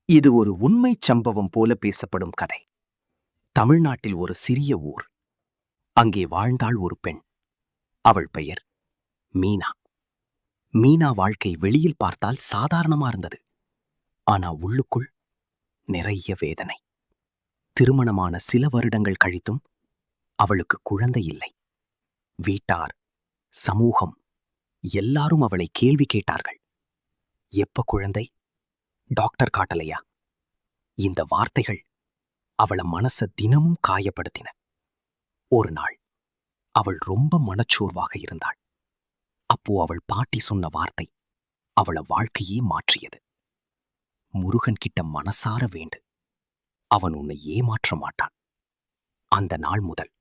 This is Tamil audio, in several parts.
இது ஒரு உண்மைச் சம்பவம் போல பேசப்படும் கதை. தமிழ்நாட்டில் ஒரு சிறிய ஊர். அங்கே வாழ்ந்தாள் ஒரு பெண். அவள் பெயர் மீனா. மீனா வாழ்க்கை வெளியில் பார்த்தால் சாதாரணமா இருந்தது. ஆனா உள்ளுக்குள் நிறைய வேதனை. திருமணமான சில வருடங்கள் கழித்தும் அவளுக்கு குழந்தை இல்லை. வீட்டார், சமூகம் எல்லாரும் அவளை கேள்வி கேட்டார்கள். எப்ப குழந்தை? டாக்டர் காட்டலையா? இந்த வார்த்தைகள் அவள மனச தினமும் காயப்படுத்தின. ஒரு நாள் அவள் ரொம்ப மனச்சோர்வாக இருந்தாள். அப்போ அவள் பாட்டி சொன்ன வார்த்தை அவள வாழ்க்கையே மாற்றியது. முருகன் கிட்ட மனசார வேண்டு, அவன் உன்னை ஏமாற்ற மாட்டான். அந்த நாள் முதல்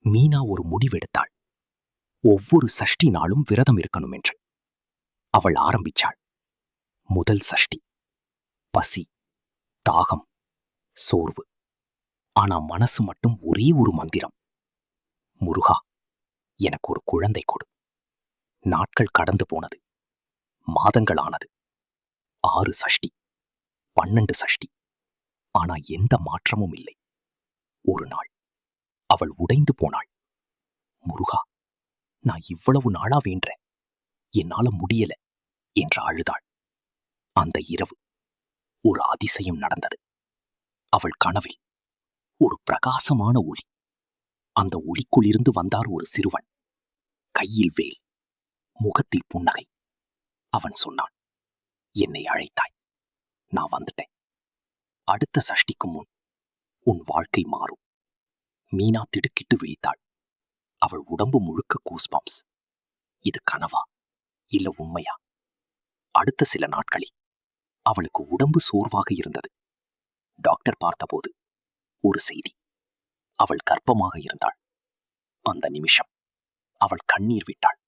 மீனா ஒரு முடிவெடுத்தாள். ஒவ்வொரு சஷ்டி நாளும் விரதம் இருக்கணும் என்று அவள் ஆரம்பிச்சாள். முதல் சஷ்டி பசி, தாகம், சோர்வு. ஆனா மனசு மட்டும் ஒரே ஒரு மந்திரம், முருகா, எனக்கு ஒரு குழந்தை கொடு. நாட்கள் கடந்து போனது, மாதங்கள் ஆனது. 6 சஷ்டி, 12 சஷ்டி. ஆனா எந்த மாற்றமும் இல்லை. ஒரு நாள் அவள் உடைந்து போனாள். முருகா, நான் இவ்வளவு நாளா வேண்டேன், என்னால முடியல என்று அழுதாள். அந்த இரவு ஒரு அதிசயம் நடந்தது. அவள் கனவில் ஒரு பிரகாசமான ஒளி. அந்த ஒளிக்குள் இருந்து வந்தார் ஒரு சிறுவன். கையில் வேல், முகத்தில் புன்னகை. அவன் சொன்னான், என்னை அழைத்தாய், நான் வந்துட்டேன். அடுத்த சஷ்டிக்கு முன் உன் வாழ்க்கை மாறும். மீனா திடுக்கிட்டு விழித்தாள். அவள் உடம்பு முழுக்க கூஸ்பம்ஸ். இது கனவா இல்ல உண்மையா? அடுத்த சில நாட்களில் அவளுக்கு உடம்பு சோர்வாக இருந்தது. டாக்டர் பார்த்தபோது ஒரு செய்தி, அவள் கர்ப்பமாக இருந்தாள். அந்த நிமிஷம் அவள் கண்ணீர் விட்டாள்.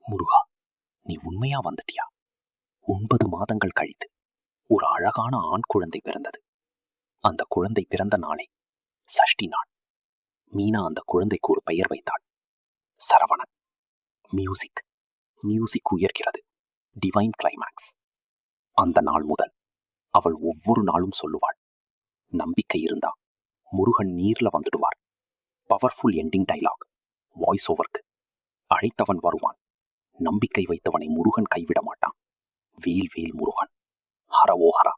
முருகா, நீ உண்மையா வந்துட்டியா? 9 மாதங்கள் கழித்து ஒரு அழகான ஆண் குழந்தை பிறந்தது. அந்த குழந்தை பிறந்த நாளே சஷ்டி நாள். மீனா அந்த குழந்தைக்கு ஒரு பெயர் வைத்தாள், சரவணன். மியூசிக் மியூசிக் உயர்கிறது, டிவைன் கிளைமாக்ஸ். அந்த நாள் முதல் அவள் ஒவ்வொரு நாளும் சொல்லுவாள், நம்பிக்கை இருந்தா முருகன் நீர்ல வந்துடுவார். பவர்ஃபுல் எண்டிங் டைலாக், வாய்ஸ் ஓவர்க்கு. அழைத்தவன் வருவான், நம்பிக்கை வைத்தவனை முருகன் கைவிட மாட்டான். வேல் வேல் முருகன், ஹர ஓஹரா.